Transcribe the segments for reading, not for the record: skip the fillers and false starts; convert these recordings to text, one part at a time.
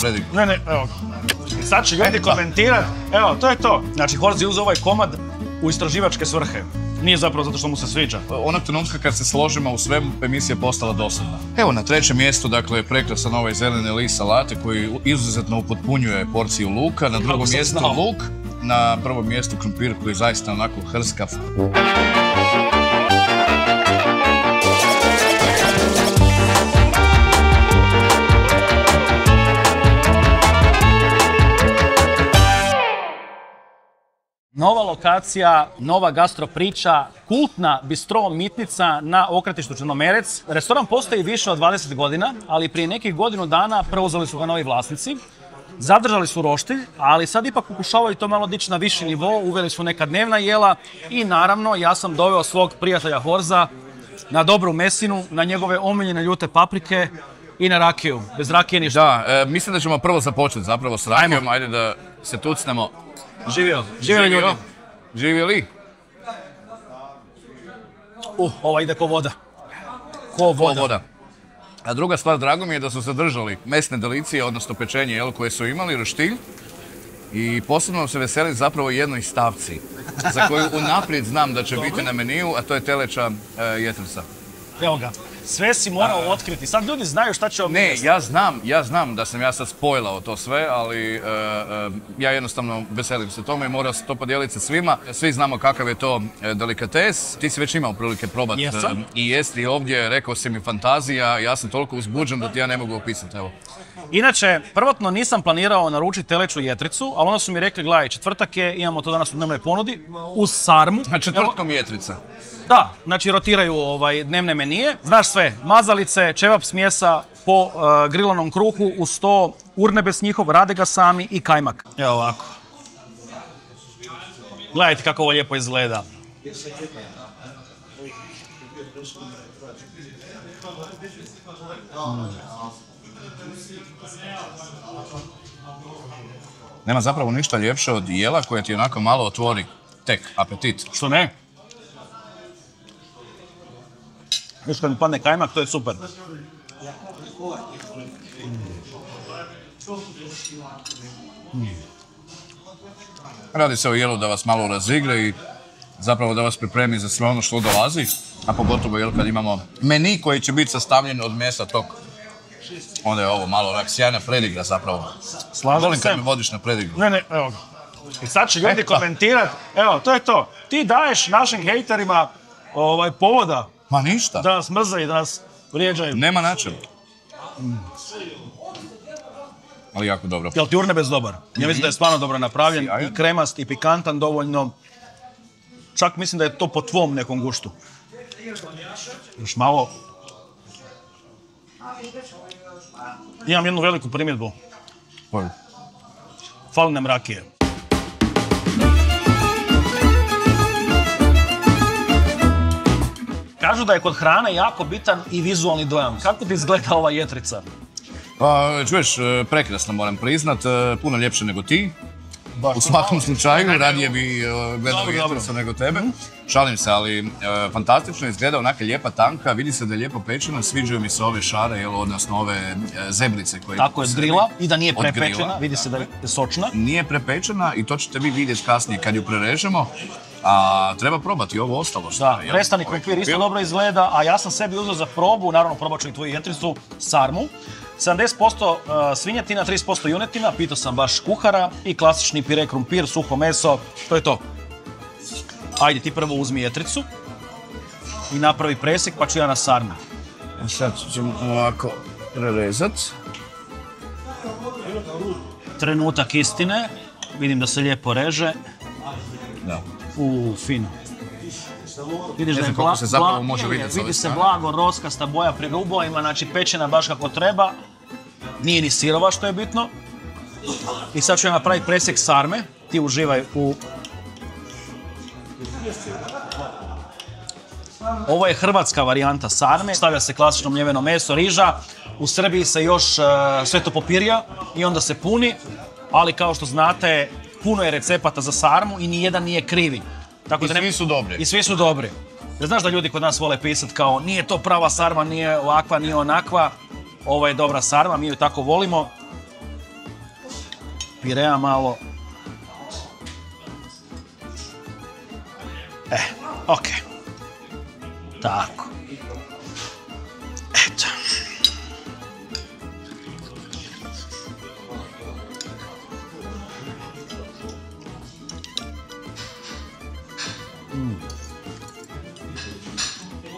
predigru. Ne, evo. I sad će ljudi komentirati, evo, to je to. Znači, Horzi uzeo ovaj komad u istraživačke svrhe. Nije zapravo zato što mu se sviđa. Onog trenutka kad se složimo u svemu, emisija je postala dosadna. Evo, na trećem mjestu, dakle, prekrasan ovaj zeleni list salate koji izuzetno upotpunjuje porciju luka. Na drugom mjestu luk, na prvom mjestu krumpir koji je zaista onako hrskav. Nova lokacija, nova gastro priča, kultna bistro Mitnica na okretištu Črnomerec. Restoran postoji više od 20 godina, ali prije nekih godinu dana preuzeli su ga novi vlasnici. Zadržali su roštilj, ali sad ipak pokušavaju to malo dići na viši nivo, uveli su neka dnevna jela i naravno ja sam doveo svog prijatelja Horza na dobru mesinu, na njegove omiljene ljute paprike i na rakiju. Bez rakije ništa. Da, mislim da ćemo prvo započeti zapravo s rakijom, ajde da se tucnemo. Živio ljudi. Živjeli? Ova ide ko voda. Ko voda. A druga stvar, drago mi je da su zadržali mesne delicije, odnosno pečenje koje su imali, roštilj. I posebno se veselim zapravo jednoj stavci, za koju unaprijed znam da će biti na meniju, a to je teleća jetrica. Evo ga, sve si morao otkriti, sad ljudi znaju šta će Ne, ja znam da sam ja sad spojlao to sve, ali ja jednostavno veselim se tome i moram se to podijeliti sa svima. Svi znamo kakav je to delikates, ti si već imao prilike probati i jesti ovdje, rekao si mi fantazija, ja sam toliko uzbuđen da ti ja ne mogu opisati, evo. Inače, prvotno nisam planirao naručiti teleću jetricu, ali onda su mi rekli, gledaj, četvrtak je, imamo to danas u dnevnoj ponudi, uz sarmu. A četvrtkom jetrica? Da, znači rotiraju dnevne menije. Znaš sve, mazalice, ćevap smjesa po grilanom kruhu, uz to urnebes njihov, rade ga sami i kajmak. Evo ovako. Gledajte kako ovo lijepo izgleda. Nema zapravo ništa ljepše od jela koje ti onako malo otvori tek apetit. Što ne? Još kad mi padne kajmak, to je super. Radi se o jelu da vas malo razigre i zapravo da vas pripremi za sve ono što dolazi, a pogotovo kad imamo meni koji će biti sastavljen od mesa tog. Onda je ovo malo onak sjajna predigra zapravo. Volim kad me vodiš na predigru. Ne, evo ga. I sad će ljudi komentirati, evo, to je to. Ti daješ našim hejterima povoda. Ma ništa. Da nas mrze i da nas vrijeđaju. Nema način. Ali jako dobro. Jel ti urnebes dobar? Ja mislim da je stvarno dobro napravljen i kremast i pikantan dovoljno. Čak mislim da je to po tvom nekom guštu. Još malo. Imam jednu veliku primjedbu. Fali nam rakije. Kažu da je kod hrane jako bitan i vizualni dojam. Kako ti izgleda ova jetrica? Pa, čuješ, prekrasno moram priznat, puno ljepše nego ti. U svakom slučaju, radije bi gledao jetricu nego tebe. Šalim se, ali fantastično izgleda, onaka lijepa tanka, vidi se da je lijepo pečena, sviđaju mi se ove šare, odnosno ove zebrice koje... Tako je, od grila i da nije prepečena, vidi se da je sočna. Nije prepečena i to ćete vi vidjeti kasnije kad ju prerežemo. A treba probati ovo ostalo. Da, prestani krumpir isto dobro izgleda, a ja sam sebi uzeo za probu, naravno probat ću i tvoju jetricu, sarmu. 70% svinjetina, 30% junetina, pitao sam baš kuhara i klasični pire krumpir, suho meso, to je to. Ajde, ti prvo uzmi jetricu i napravi presjek, pa ću ja na sarmu. Sad ćemo ovako prerezat. Trenutak istine, vidim da se lijepo reže. Da. Fino. Vidiš da je vidi se blago roskasta boja pri rubovima, znači pečena baš kako treba. Nije ni sirova što je bitno. I sad ću ja napraviti presjek sarme. Ti uživaj u... Ovo je hrvatska varijanta sarme. Stavlja se klasično mljeveno meso, riža. U Srbiji se još sve to popirja i onda se puni. Ali kao što znate, puno je recepata za sarmu i nijedan nije krivi. I svi su dobri. I svi su dobri. Jer znaš da ljudi kod nas vole pisati kao nije to prava sarma, nije ovakva, nije onakva. Ovo je dobra sarma, mi ju tako volimo. pirea malo. Okej. Tako. Eto.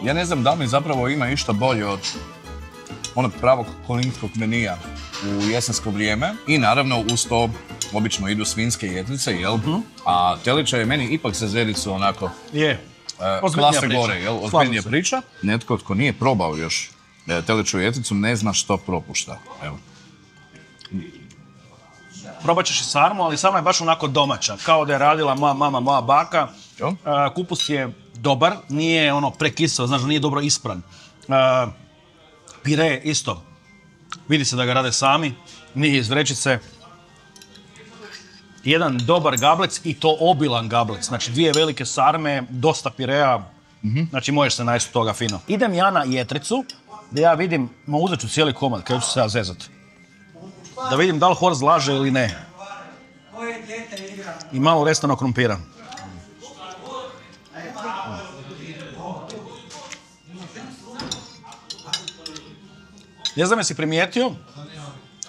Ja ne znam da li zapravo ima išta bolje od onog pravog kolinskog menija u jesensko vrijeme. I naravno uz to obično idu svinjske jedlice, jel? A telića je meni ipak za zericu onako klase gore, jel? Ozbiljnija priča. Netko tko nije probao još teliću jedlicu ne zna što propušta. Evo. Probat ćeš i sarmu, ali sarma je baš onako domaća, kao da je radila moja mama, moja baka. Kupus je dobar, nije ono prekisao, znači nije dobro ispran. Pire isto, vidi se da ga rade sami, nije iz vrećice. Jedan dobar gablec i to obilan gablec, znači 2 velike sarme, dosta pirea, znači možeš se najesti toga fino. Idem ja na jetricu, da ja vidim, uzet ću cijeli komad, kada ću se ja zezat. Da vidim da li Horst laže ili ne. I malo restanog krumpira. Ne znam jesi primijetio,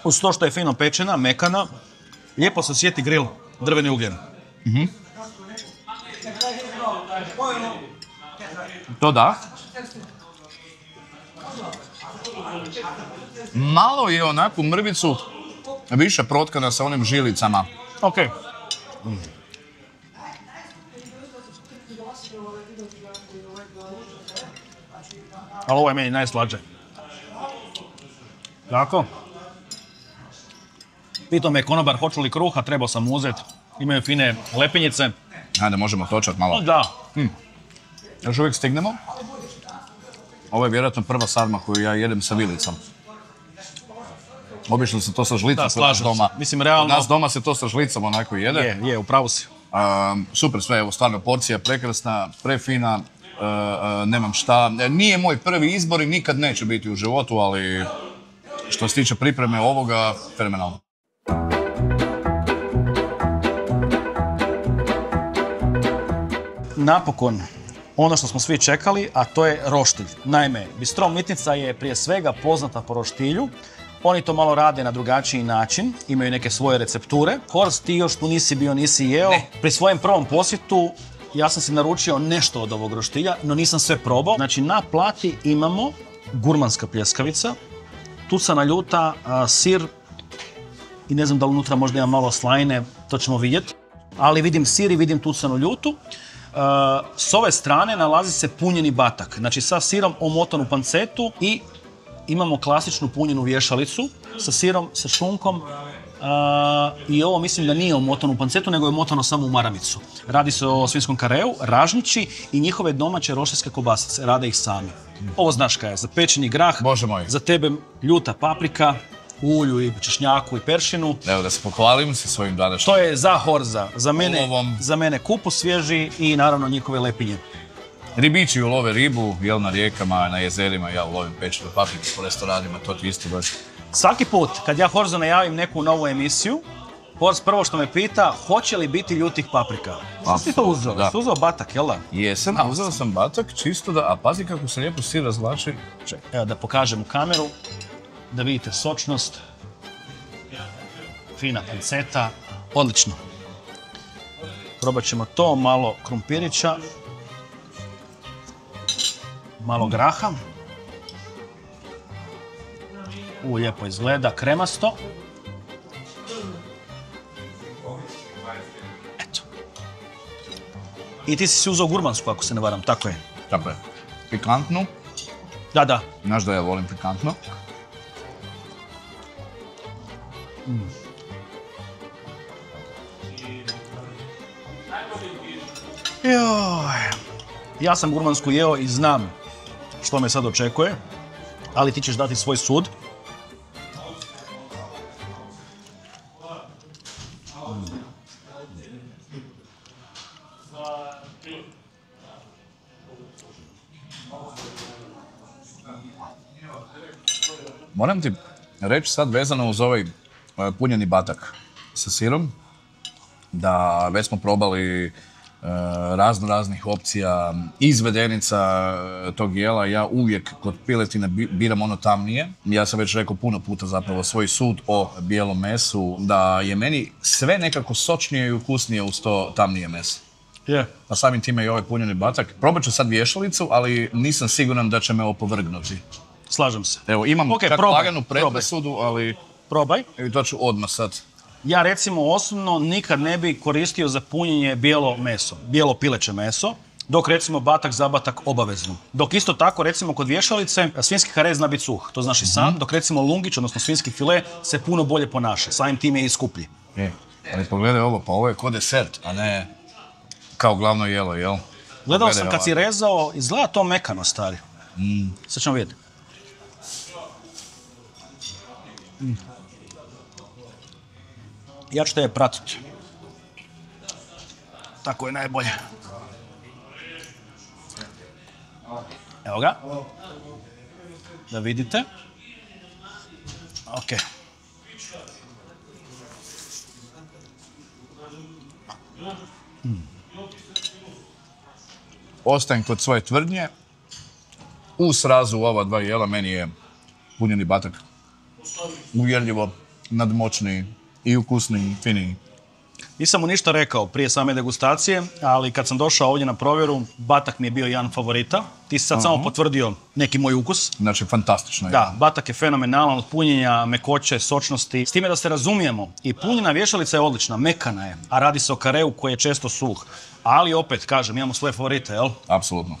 uz to što je fino pečena, mekana, lijepo se osjeti grill, drveni ugljen. To da. Malo je onako mrvicu više protkana sa onim žilicama. Ok. Ali ovo je meni najslađe. Tako. Pitao me konobar hoću li kruha, trebao sam uzeti. Imaju fine lepinjice. Ajde, možemo točati malo. Da. Još uvijek stignemo. Ovo je vjerojatno prva sarma koju ja jedem sa vilicom. Obično se to sa žlicom kod nas doma. Mislim, realno... Kod nas doma se to sa žlicom onako jede. Je, upravo si. Super sve, evo stvarno porcija prekrasna, prefina, nemam šta. Nije moj prvi izbor i nikad neće biti u životu, ali što se tiče pripreme ovoga, fenomenalno. Napokon, ono što smo svi čekali, a to je roštilj. Naime, Bistro Mitnica je prije svega poznata po roštilju. Oni to malo rade na drugačiji način, imaju neke svoje recepture. Horst, ti još tu nisi bio, nisi jeo. Ne. Pri svojem prvom posjetu ja sam si naručio nešto od ovog roštilja, no nisam sve probao. Znači, na plati imamo gurmanska pljeskavica, tucana ljuta, sir i ne znam da unutra možda ima malo slajne, to ćemo vidjeti. Ali vidim sir i vidim tucanu ljutu. S ove strane nalazi se punjeni batak, znači sa sirom omotan u pancetu i imamo klasičnu punjenu vješalicu sa sirom, sa šunkom i ovo mislim da nije omotano u pancetu, nego je omotano samo u maramicu. Radi se o svinjskom kareu, ražnjići i njihove domaće roštilske kobasice, rade ih sami. Ovo znaš kaj je, za pečeni grah, Bože moj. Za tebe ljuta paprika, ulju i češnjaku i peršinu. Evo da se pohvalim sa svojim današnjim. To je za Horza, za mene kupus svježi i naravno njihove lepinje. Ribići ulove ribu, jel na rijekama, na jezerima, ja ulovim pečenu papriku po restoranima, to ti isto baš. Svaki put kad ja Horzu najavim neku novu emisiju, Horz prvo što me pita, hoće li biti ljutih paprika. Što si to uzeo? Da. Si uzeo batak, jel da? Jesam, uzeo sam batak, čisto da, a pazi kako se lijepo sir razvlači. Čekaj, evo da pokažem u kameru, da vidite sočnost. Fina panceta, odlično. Probat ćemo to, malo krumpirića. Malo graha. Lijepo izgleda, kremasto. Eto. I ti si uzeo gurmansku, ako se ne varam, tako je. Tako je. Pikantnu. Da. Znaš da ja volim pikantno. Ja sam gurmansku jeo i znam što me sad očekuje, ali ti ćeš dati svoj sud. Moram ti reći sad vezano uz ovaj punjeni batak. sa sirom, da već smo probali raznih opcija, izvedenica tog jela. Ja uvijek kod piletine biram ono tamnije. Ja sam već rekao puno puta zapravo svoj sud o bijelom mesu, da je meni sve nekako sočnije i ukusnije uz to tamnije meso. Je. Pa samim time i ovaj punjeni batak. Probat ću sad vješalicu, ali nisam siguran da će me opovrgnuti. Slažem se. Evo, imam laganu predrasudu, ali... Probaj. I to ću odmah sad. Ja recimo osobno nikad ne bi koristio za punjenje bijelo meso, bijelo pileće meso, dok recimo batak zabatak obavezno. Dok isto tako recimo kod vješalice svinjski harez zna biti suh, to znaš i sam, dok recimo lungić, odnosno svinjski file, se puno bolje ponaša, samim time je i skuplji. Ali pogledaj ovo, pa ovo je ko desert, a ne kao glavno jelo, jel? Gledao sam kad si rezao, izgleda to mekano, stari. Sad ćemo vidjeti. Ja ću te pratiti. Tako je najbolje. Evo ga. Da vidite. Ok. Ostajem kod svoje tvrdnje. U srazu ova dva jela meni je punjeni batak uvjerljivo nadmoćniji i ukusniji i finiji. Nisam mu ništa rekao prije same degustacije, ali kad sam došao ovdje na provjeru, batak mi je bio jedan favorita. Ti si sad samo potvrdio neki moj ukus. Znači, fantastično je. Da, batak je fenomenalan od punjenja, mekoće, sočnosti. S time da se razumijemo, i punjena vješalica je odlična, mekana je, a radi se o kareu koji je često suh. Ali opet, kažem, imamo svoje favorite, jel? Apsolutno.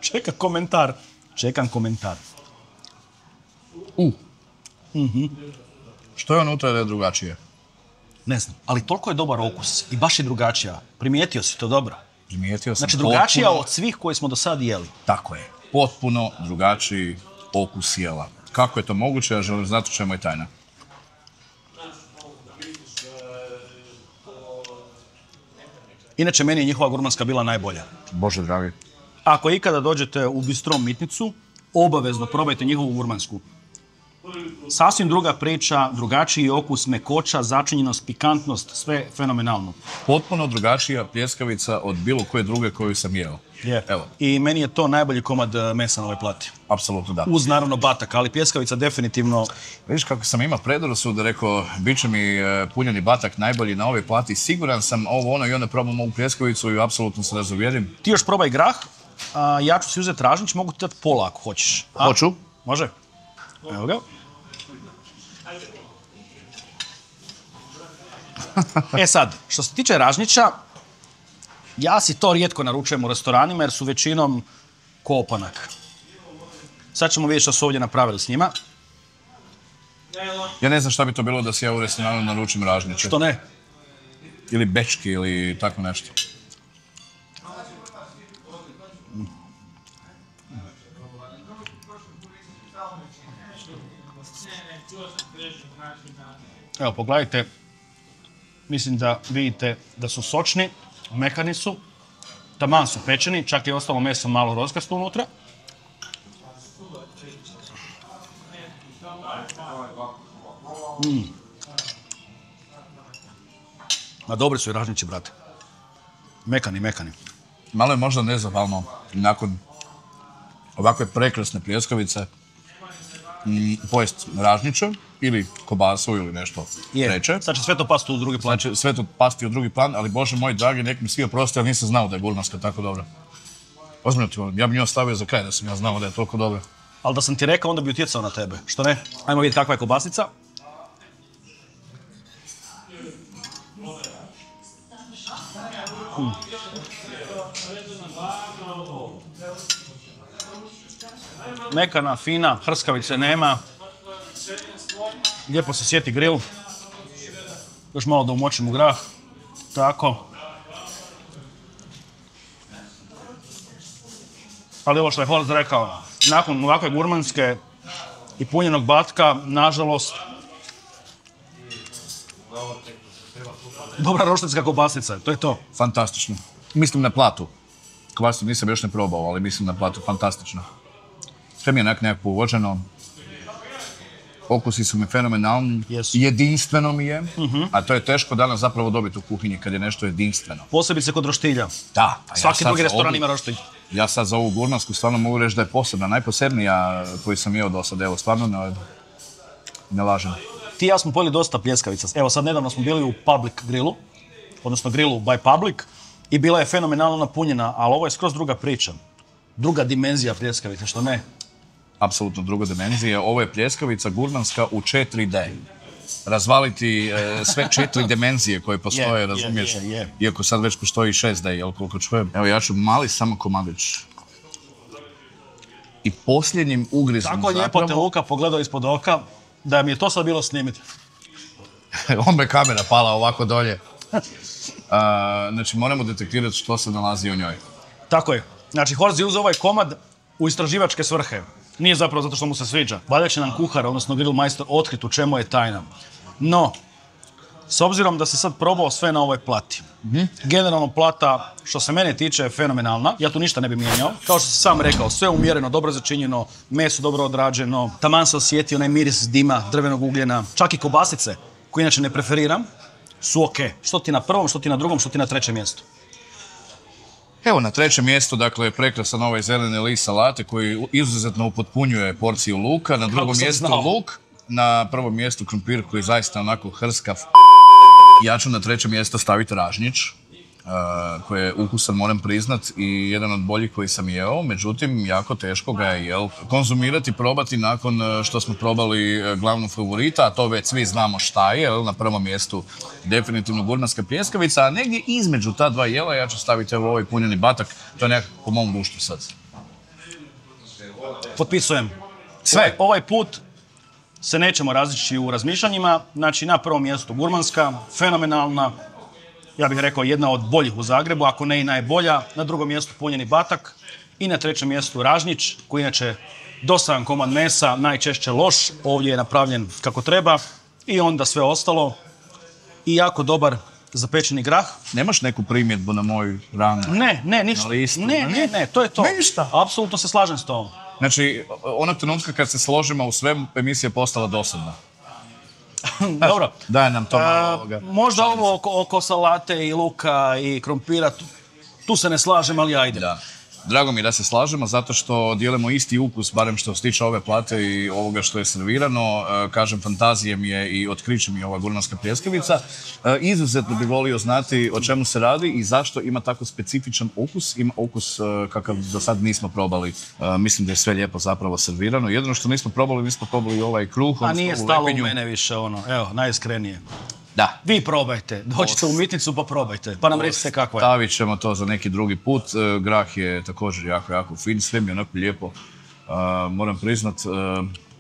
Čekam komentar. Što je unutra da je drugačije? Ne znam, ali toliko je dobar okus i baš je drugačija. Primijetio si to dobro? Primijetio sam. Znači drugačija od svih koje smo do sad jeli. Tako je. Potpuno drugačiji okus jela. Kako je to moguće? Ja želim znati u čemu je tajna. Inače, meni je njihova gurmanska bila najbolja. Bože dragi. Ako ikada dođete u Bistro Mitnicu, obavezno probajte njihovu gurmansku. Sasvim druga priča, drugačiji okus, mekoća, začinjenost, pikantnost, sve fenomenalno. Potpuno drugačija pljeskavica od bilo koje druge koju sam jeo. Je. Evo. I meni je to najbolji komad mesa na ovoj plati. Apsolutno da. Uz naravno batak, ali pljeskavica definitivno... Vidiš kako sam imao predrasud, rekao, bit će mi punjeni batak najbolji na ovoj plati. Siguran sam ovo ono i onda probam ovu pljeskavicu i apsolutno se razuvjerim. Ti još probaj grah, a ja ću si uzeti ražnjić, mogu ti dati pola ako hoćeš. Hoću. Može? Evo ga. E sad, što se tiče ražnjića, ja si to rijetko naručujem u restoranima jer su većinom ko opanak. Sad ćemo vidjeti što su ovdje napravili s njima. Ja ne znam šta bi to bilo da si ja u restoranu naručim ražnjiće. Što ne? Ili bečki ili tako nešto. Evo, pogledajte. Mislim da vidite da su sočni, mekani su, taman su pečeni, čak je ostalo meso malo rozkasto unutra. Ma dobri su i ražnjići, brate. Mekani, mekani. Malo je možda nezahvalno nakon ovakve prekrasne pljeskavice pojest ražnjiće ili kobasu ili nešto treće. Sad će sve to pasti u drugi plan. Znači, sve to pasti u drugi plan, ali Bože moj dragi, nek mi svi oprosti, ali nisam znao da je gurmanska tako dobra. Ozbiljno ti volim, ja bi nju ostavio za kraj da sam ja znao da je toliko dobra. Ali da sam ti rekao, onda bi utjecao na tebe, što ne? Ajmo vidjeti kakva je kobasica. Mekana, fina, hrskavice nema. Lijepo se sjeti grill. Još malo da umočim u grah. Tako. Ali ovo što je Horst rekao, nakon ovakve gurmanske i punjenog batka, nažalost, dobra roštilska kobasica, to je to. Fantastično. Mislim na platu. Kvasu nisam još ne probao, ali mislim na platu fantastično. Sve mi je nekako uvođeno. okusi su mi fenomenalni, jedinstveno mi je, a to je teško danas zapravo dobiti u kuhinji kad je nešto jedinstveno. Posebice kod roštilja. Da. Svaki drugi restoran ima roštilj. Ja sad za ovu gurmansku stvarno mogu reći da je posebna, najposebnija koju sam jeo do sada, evo stvarno ne lažem. Ti i ja smo pojeli dosta pljeskavica. Evo sad nedavno smo bili u Public Grillu, odnosno Grillu by Public, i bila je fenomenalno napunjena, ali ovo je skroz druga priča. Druga dimenzija pljeskavice, što ne? Apsolutno druga dimenzija. Ovo je pljeskavica gurmanska u 4D. Razvaliti sve 4 dimenzije koje postoje, razumiješ? Iako sad već postoji 6D, jel koliko čujem. Evo ja ću mali samo komadić. I posljednjim ugrizom zapravo... Tako lijepo te Luka pogledao ispod oka, da mi je to sad bilo snimiti. On me kamera pala ovako dolje. Znači moramo detektirati što se nalazi u njoj. Tako je. Znači Horst je uzeo ovaj komad u istraživačke svrhe. Nije zapravo zato što mu se sviđa. Valjda će nam kuhar, odnosno grillmajster, otkriti u čemu je tajna. No, s obzirom da se sad probao sve na ovoj plati. Generalno plata, što se mene tiče, je fenomenalna. Ja tu ništa ne bi mijenjao. Kao što sam sam rekao, sve umjereno, dobro začinjeno, meso dobro odrađeno, taman se osjeti onaj miris dima, drvenog ugljena. Čak i kobasice, koje inače ne preferiram, su ok. Što ti na prvom, što ti na drugom, što ti na trećem mjestu. Evo, na trećem mjestu, dakle, prekrasan ovaj zeleni list salate koji izuzetno upotpunjuje porciju luka. Na drugom mjestu luk, na prvom mjestu krumpir koji je zaista onako hrskav. Ja ću na treće mjesto staviti ražnjić, koji je ukusan, moram priznat, i jedan od boljih koji sam jeo. Međutim, jako teško ga je konzumirati, probati nakon što smo probali glavnu favorita, a to već svi znamo šta je. Na prvom mjestu definitivno gurmanska pljeskavica, a negdje između ta dva jela ja ću staviti ovaj punjeni batak. To je nekako po mom guštu sad. Potpisujem. Sve. Ovaj put se nećemo različiti u razmišljanjima. Znači, na prvom mjestu gurmanska, fenomenalna, ja bih rekao jedna od boljih u Zagrebu, ako ne i najbolja. Na drugom mjestu punjeni batak i na trećem mjestu ražnjić, koji inače dosadan komad mesa, najčešće loš, ovdje je napravljen kako treba, i onda sve ostalo. I jako dobar zapečeni grah. Nemaš neku primjedbu na moj rang? Ne, ništa. Ne, to je to. Ništa? Apsolutno se slažem s tom. Znači, onog trenutka kad se složimo u svemu, emisija je postala dosadna. Dobro. Daj nam to malo ovoga. Možda ovo oko salate i luka i krompira, tu se ne slažem, ali ajde. Da. Drago mi je da se slažemo, zato što dijelimo isti ukus, barem što se tiče ove plate i ovoga što je servirano. Kažem, fantazije mi je i otkriće mi je ova gurmanska pljeskavica. Izuzetno bih volio znati o čemu se radi i zašto ima tako specifičan ukus. Ima ukus kakav do sad nismo probali. Mislim da je sve lijepo zapravo servirano. Jedino što nismo probali i ovaj kruh. A nije stalo u mene više ono, evo, najiskrenije. Da. Vi probajte, dođite u Mitnicu pa probajte, pa nam recite kako je. Stavit ćemo to za neki drugi put. Grah je također jako fin, sve mi je onako lijepo. Moram priznat,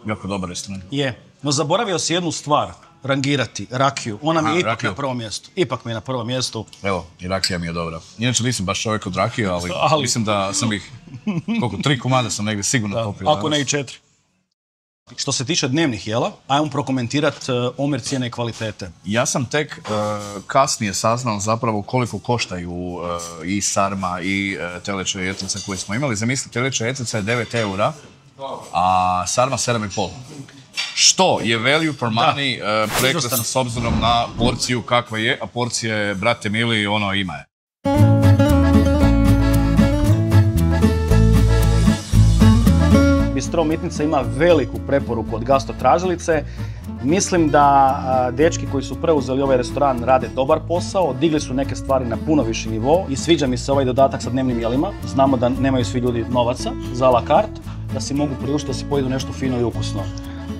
jako dobar restoran. Je, no zaboravio si jednu stvar, rangirati, rakiju. Ona mi je ipak na prvom mjestu. Ipak mi je na prvom mjestu. Evo, i rakija mi je dobra. Inače nisam baš čovjek od rakije, ali mislim da sam ih, 3 komada sam negdje sigurno popio. Ako ne i 4. Što se tiče dnevnih jela, ajmo prokomentirati omjer cijene i kvalitete. Ja sam tek kasnije saznao zapravo koliko koštaju i sarma i teleća jetlica koje smo imali. Zamisli, teleća jetlica je 9 eura, a sarma 7,5. Što je value for money prekrasno s obzirom na porciju kakva je, a porcija je, brate mili, ono ima je. Bistro Mitnica ima veliku preporuku od gastrotražilice. Mislim da dečki koji su preuzeli ovaj restoran rade dobar posao, digli su neke stvari na puno viši nivo i sviđa mi se ovaj dodatak sa dnevnim jelima. Znamo da nemaju svi ljudi novaca za a la carte, da si mogu priuštiti da si pojedu nešto fino i ukusno.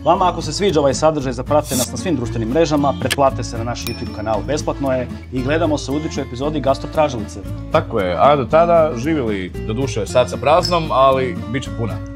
Vama ako se sviđa ovaj sadržaj, zapratite nas na svim društvenim mrežama, pretplatite se na naš YouTube kanal, besplatno je, i gledamo se u idućoj epizodi Gastrotražilice. Tako je, a do tada živjeli, doduše sad sa praznom, ali bit će puna.